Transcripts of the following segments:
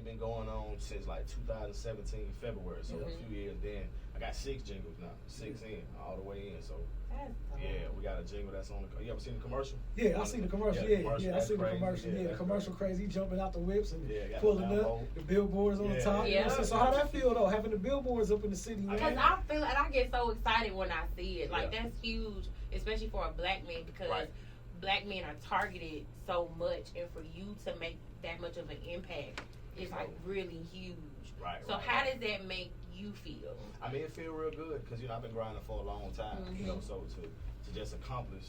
thing been going on since like 2017 February. So a few years. Then I got 6 jingles now, 6 in all the way in. So yeah, we got a jingle that's on the. You ever seen the commercial? Yeah, I seen the commercial. Yeah, I seen the commercial. Yeah, the commercial crazy. He jumping out the whips and pulling up the billboards on the top. Yeah. So how that feel though, having the billboards up in the city? Because I feel like I get so excited when I see it. Like that's huge, especially for a black man because black men are targeted so much, and for you to make that much of an impact is like really huge. Right. So how does that make you feel? I mean, it feel real good because I've been grinding for a long time. So to just accomplish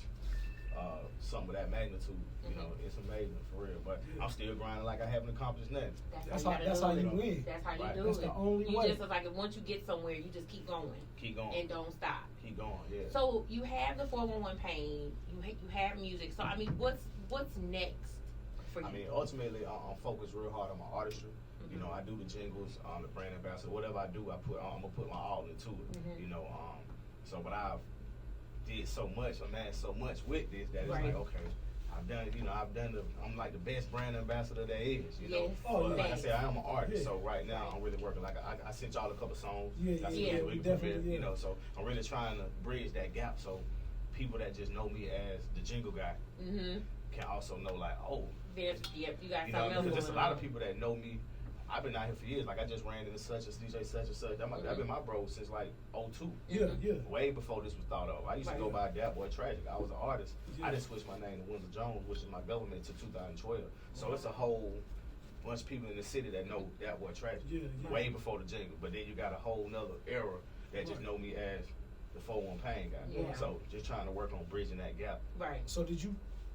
something of that magnitude, you know, it's amazing for real. But I'm still grinding like I haven't accomplished nothing. That's how you win. That's how you do That's it. the only way. Just like once you get somewhere, you just keep going. Keep going. And don't stop. Keep going. Yeah. So you have the 411 pain. You have music. So I mean, what's next for you? I mean, ultimately, I'm focused real hard on my artistry. You know, I do the jingles, the brand ambassador. Whatever I do, I'm gonna put my all into it. You know, but I've did so much, amassed so much with this that it's like, okay, I'm like the best brand ambassador there is. You know, but like I said, I am an artist. So right now, I'm really working. Like I sent y'all a couple songs. We definitely. You know, so I'm really trying to bridge that gap. So people that just know me as the jingle guy can also know like, oh, you got something else. There's just a lot of people that know me. I've been out here for years. Like I just ran into such as DJ such and such. I've been my bro since like 02. Yeah. Way before this was thought of. I used to go by Dat Boy Tragic. I was an artist. I just switched my name to Windsor Jones, which is my government, to 2012. So it's a whole bunch of people in the city that know Dat Boy Tragic. Way before the jingle. But then you got a whole nother era that just know me as the 411 Pain guy. So just trying to work on bridging that gap. Right. So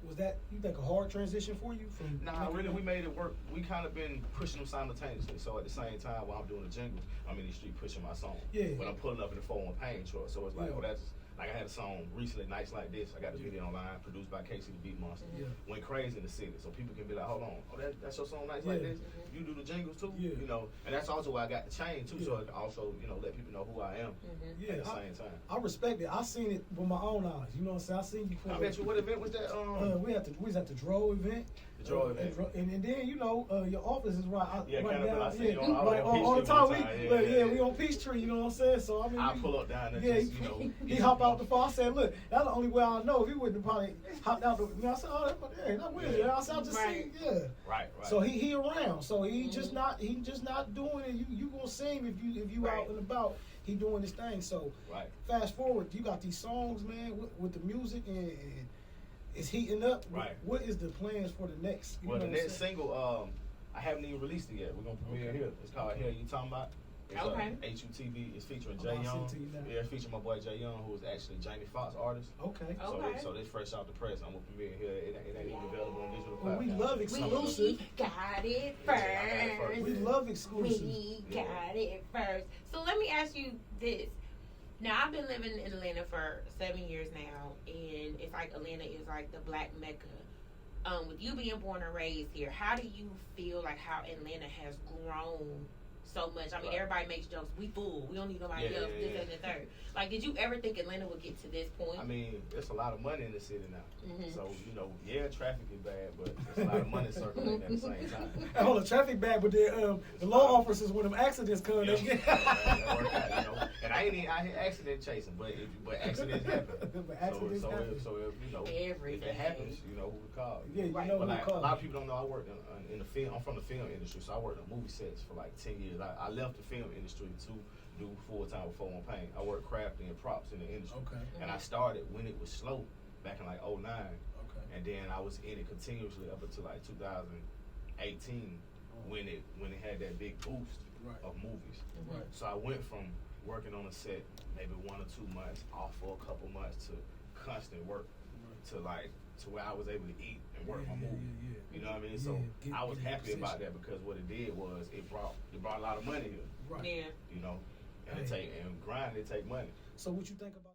was that, you think, a hard transition for you? Nah, really, we made it work. We kind of been pushing them simultaneously. So at the same time, while I'm doing the jingles, I'm in the street pushing my song. But I'm pulling up in the 411 Pain truck. So it's like, that's, like I had a song recently, Nights Like This. I got the video online, produced by Casey the Beat Monster. Went crazy in the city. So people can be like, hold on, that's your song, Nights Like This? You do the jingles too? You know, and that's also why I got the chain too, so I can also, you know, let people know who I am at the same time. I respect it. I seen it with my own eyes. You know what I'm saying? I seen you put I bet you, what event was that? we was at the Dro event. The Dro event. And then, you know, your office is right down. On the top. We on Peachtree, you know what I'm saying? So I mean, I pull up down there, just, you know. He hop out the phone. I said, look, that's the only way I know. If he wouldn't have probably hopped out the, you know, I said, that Windsor. I said, I just seen, Right. So he around. So he just not doing it. You gonna see him if you out and about. He doing his thing. So fast forward, you got these songs, man, with the music and it's heating up. What is the plans for the next? Well, the next single, I haven't even released it yet. We're gonna premiere here. It's called Hell You Talking About. It's HUTV. It's featuring Jay Young. It's featuring my boy Jay Young, who is actually Jamie Foxx artist. So this fresh out the press. I'm gonna premiere here. It ain't even available on digital platforms. We love exclusive. We got it first. We love exclusive. We got it first. So let me ask you this. Now, I've been living in Atlanta for 7 years now, and it's like Atlanta is like the black mecca. With you being born and raised here, how do you feel like how Atlanta has grown so much? I mean, everybody makes jokes. We fool. We don't need nobody else. This and the third. Like, did you ever think Atlanta would get to this point? I mean, there's a lot of money in the city now. So, you know, traffic is bad, but there's a lot of money circulating at the same time. Hold on, traffic bad, but the law officers, when them accidents come, they get. That work out, you know. And I ain't accident chasing, but accidents happen. So if you know, if it happens, you know who to call. But like, a lot of people don't know I worked in the film. I'm from the film industry, so I worked on movie sets for like 10 years. I left the film industry to do full time with 411 Pain. I worked crafting and props in the industry. And I started when it was slow, back in like 09. And then I was in it continuously up until like 2018 when it had that big boost of movies. So I went from working on a set maybe 1 or 2 months, off for a couple months, to constant work to where I was able to eat and work my movie. You know what I mean? So I was happy about that because what it did was it brought a lot of money here. You know, and grind, it take money. So what you think about